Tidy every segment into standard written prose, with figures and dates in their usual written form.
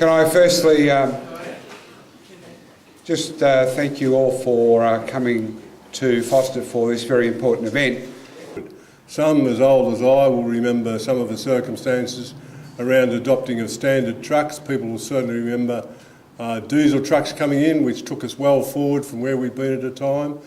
Can I firstly just thank you all for coming to Foster for this very important event. Some as old as I will remember some of the circumstances around adopting of standard trucks. People will certainly remember diesel trucks coming in, which took us well forward from where we'd been at the time.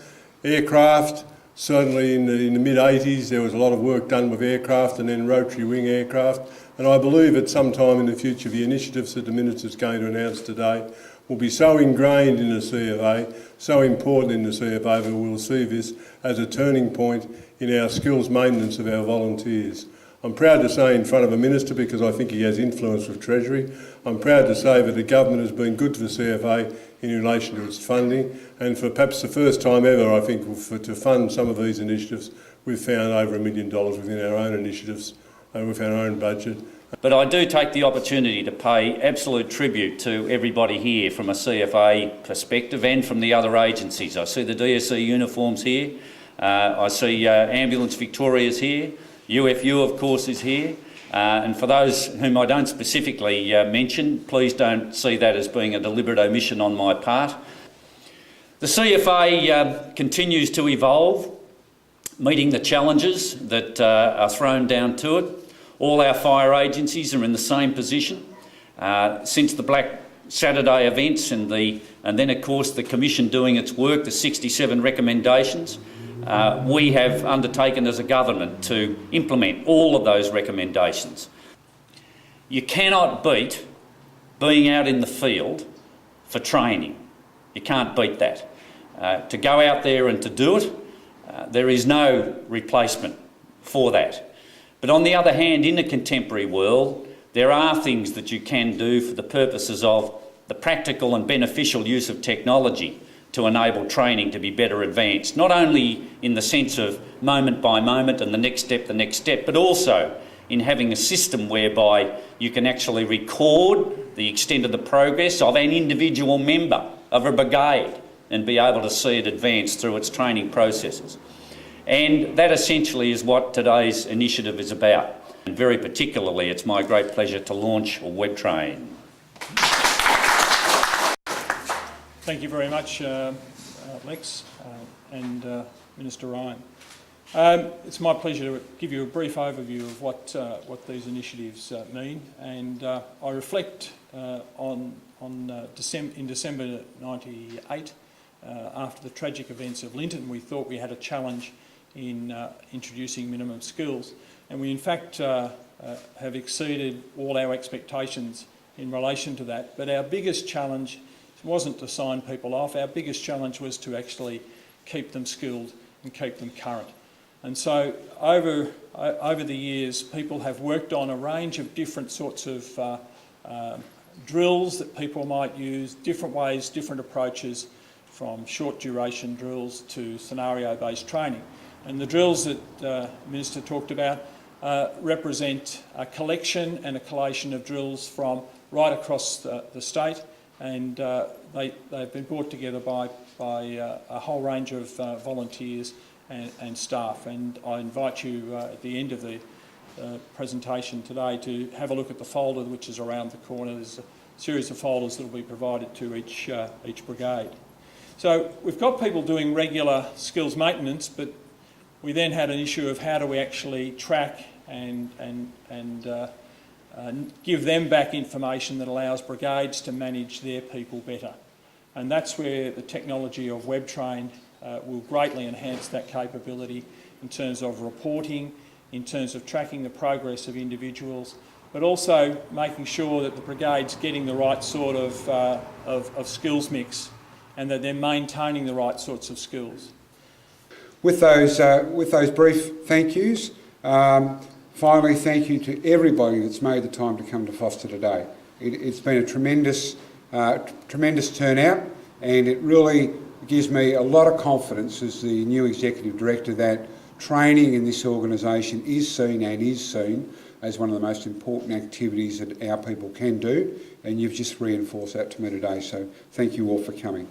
Aircraft, certainly in the mid-80s there was a lot of work done with aircraft and then rotary wing aircraft, and I believe at some time in the future the initiatives that the Minister's going to announce today will be so ingrained in the CFA, so important in the CFA, that we'll see this as a turning point in our skills maintenance of our volunteers. I'm proud to say in front of a Minister, because I think he has influence with Treasury, I'm proud to say that the government has been good to the CFA in relation to its funding, and for perhaps the first time ever, I think, to fund some of these initiatives, we've found over $1 million within our own initiatives, with our own budget. But I do take the opportunity to pay absolute tribute to everybody here from a CFA perspective and from the other agencies. I see the DSC uniforms here, I see Ambulance Victoria's here, UFU of course is here, and for those whom I don't specifically mention, please don't see that as being a deliberate omission on my part. The CFA continues to evolve, meeting the challenges that are thrown down to it. All our fire agencies are in the same position. Since the Black Saturday events and then of course the Commission doing its work, the 67 recommendations, we have undertaken as a government to implement all of those recommendations. You cannot beat being out in the field for training. You can't beat that. To go out there and to do it, there is no replacement for that. But on the other hand, in the contemporary world, there are things that you can do for the purposes of the practical and beneficial use of technology to enable training to be better advanced, not only in the sense of moment by moment and the next step, but also in having a system whereby you can actually record the extent of the progress of an individual member of a brigade and be able to see it advance through its training processes. And that essentially is what today's initiative is about. And very particularly, it's my great pleasure to launch WebTrain. Thank you very much, Lex and Minister Ryan. It's my pleasure to give you a brief overview of what these initiatives mean, and I reflect in December '98, after the tragic events of Linton. We thought we had a challenge in introducing minimum skills, and we in fact have exceeded all our expectations in relation to that. But our biggest challenge wasn't to sign people off. Our biggest challenge was to actually keep them skilled and keep them current. And so over the years, people have worked on a range of different sorts of drills that people might use, different ways, different approaches, from short duration drills to scenario-based training. And the drills that the Minister talked about represent a collection and a collation of drills from right across the state, and they've been brought together by a whole range of volunteers and staff. And I invite you at the end of the presentation today to have a look at the folder which is around the corner. There's a series of folders that will be provided to each brigade. So we've got people doing regular skills maintenance, but we then had an issue of how do we actually track and give them back information that allows brigades to manage their people better. And that's where the technology of WebTrain will greatly enhance that capability in terms of reporting, in terms of tracking the progress of individuals, but also making sure that the brigade's getting the right sort of skills mix and that they're maintaining the right sorts of skills. With those brief thank yous, finally thank you to everybody that's made the time to come to Foster today. It's been a tremendous turnout, and it really gives me a lot of confidence as the new Executive Director that training in this organisation is seen as one of the most important activities that our people can do, and you've just reinforced that to me today, so thank you all for coming.